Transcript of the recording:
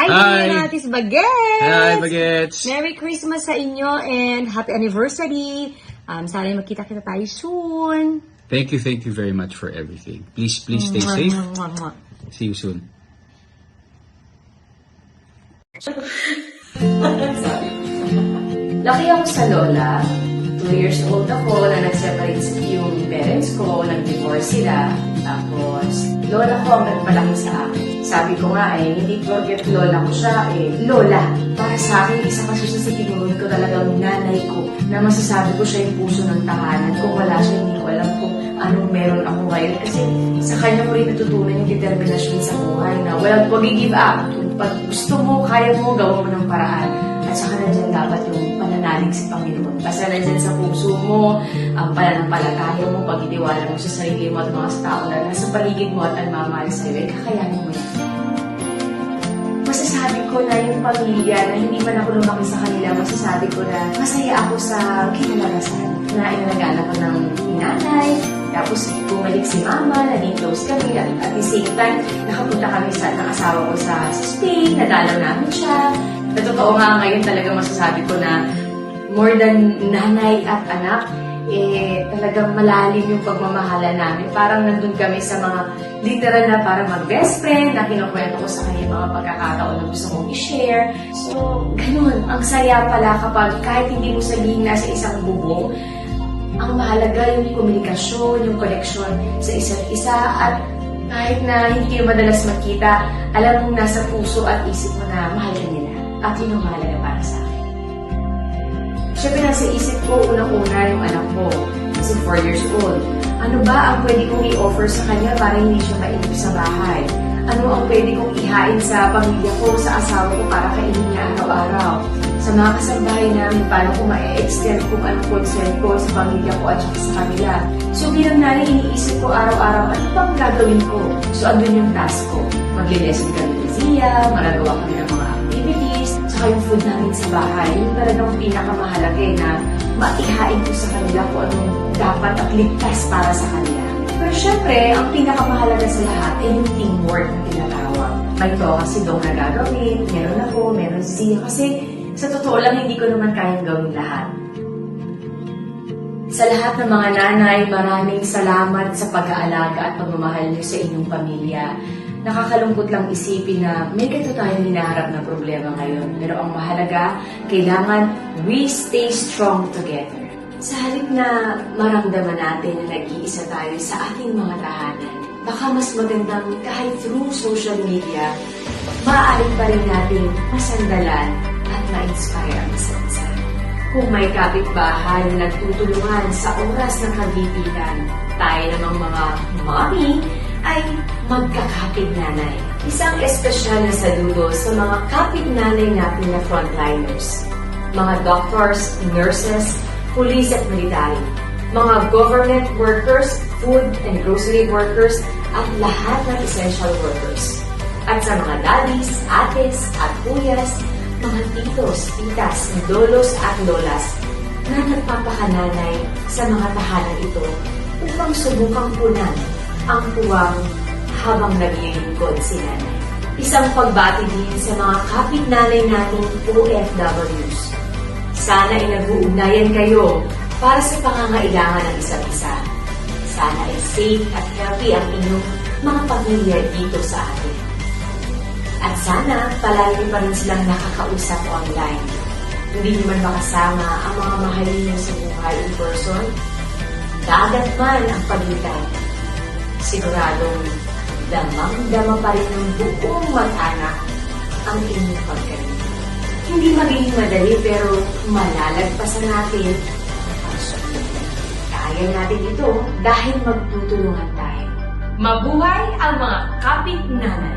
Hi! Natis Bagets! Hi, Bagets! Merry Christmas sa inyo and happy anniversary! Sana magkita-kita tayo soon. Thank you very much for everything. Please stay safe. See you soon. Laki ako sa lola. 2 years old ako na nag-separate yung parents ko, nag-divorce sila. Tapos, lola ko ang nagpalaki sa akin. Sabi ko nga hindi porket lola ko siya, lola. Para sa akin, isa kasi siya sa tinuloy ko talagang nanay ko. Na masasabi ko siya yung puso ng tahanan. Kung wala siya, hindi ko alam kung anong meron ako ngayon. Kasi sa kanya ko rin natutunan yung determinasyon sa buhay na walang pag-give up. Pag gusto mo, kaya mo, gawa mo ng paraan. At saka nandyan dapat yung pananalig sa Panginoon. Kasi nandyan sa puso mo, ang pananampalataya mo, pag-iniwala mo sa sarili mo at mga tao na nasa paligid mo at nagmamahal sa'yo, kakayanin mo yan. Masasabi ko na yung pamilya na hindi man ako lumaki sa kanila, masasabi ko na masaya ako sa kinalagasan. Na inalagaan ako ng nanay, tapos bumalik si mama, naging close kami, at the same time, nakapunta kami ng asawa ko sa Spain, nadalaw namin siya. Sa totoo nga ngayon talaga masasabi ko na more than nanay at anak, talagang malalim yung pagmamahala namin. Parang nandun kami sa mga literal na para mag-best friend, na kinukwento ko sa kanya mga pagkakataon na gusto mong i-share. So, ganun. Ang saya pala kapag kahit hindi mo sabihin nasa isang bubong, ang mahalaga yung komunikasyon, yung connection sa isa't isa, at kahit na hindi kayo madalas magkita, alam mong nasa puso at isip mo na mahal ka nila. At yun ang mahalaga para sa akin. Siyempre, nasa isip ko, unang-una yung anak ko. Kasi 4 years old. Ano ba ang pwede kong i-offer sa kanya para hindi siya mainip sa bahay? Ano ang pwede kong ihain sa pamilya ko, sa asawa ko para kainin niya araw-araw? Sa mga kasambahay namin, paano ko ma-extend kung anong concern ko sa pamilya ko at sa kanila? So bilang nanay, iniisip ko araw-araw, ano bang gagawin ko? So andun yung task ko. Magli-lesson kami ni Zia, magagawa kami ng mga activities, saka yung food namin sa bahay, yung talagang pinakamahalaga na maihain ko sa kanila kung anong dapat at ligtas para sa kanila. Pero syempre, ang pinakamahalaga sa lahat ay yung teamwork na tinatawag. May to kasi dong na gagawin, meron ako, meron si Zia, kasi sa totoo lang, hindi ko naman kayang gawin lahat. Sa lahat ng mga nanay, maraming salamat sa pag-aalaga at pagmamahal niyo sa inyong pamilya. Nakakalungkot lang isipin na may ganito tayong hinaharap na problema ngayon. Pero ang mahalaga, kailangan we stay strong together. Sa halip na maramdaman natin na nag-iisa tayo sa ating mga tahanan, baka mas magandang kahit through social media, maaari pa rin natin masandalan at ma-inspire ang isa't isa. Kung may kapitbahay na nagtutulungan sa oras ng kagipitan, tayo namang mga mommy ay magkakapit-nanay. Isang espesyal na saludo sa mga kapit-nanay natin na frontliners, mga doctors, nurses, police at military, mga government workers, food and grocery workers, at lahat ng essential workers. At sa mga daddies, ates, at kuyas, mga titos, titas, lolos at lolas na nagpapakananay sa mga tahanan ito upang subukang punan ang puwang habang naglilingkod si nanay. Isang pagbati din sa mga kapit-nanay nating OFWs. Sana ay nag-uugnayan kayo para sa pangangailangan ng isa't isa. Sana ay safe at healthy ang inyong mga pamilya dito sa atin. At sana, palagi pa rin silang nakakausap online. Hindi nyo man makasama ang mga mahal niyo sa buhay in person, dagat man ang pagitan. Siguradong damang-dama pa rin ng buong mag-anak ang inyong pagkalit. Hindi magiging madali pero malalagpasan natin ang pagsubok. Kaya natin ito dahil magtutulungan tayo. Mabuhay ang mga kapit-nanay!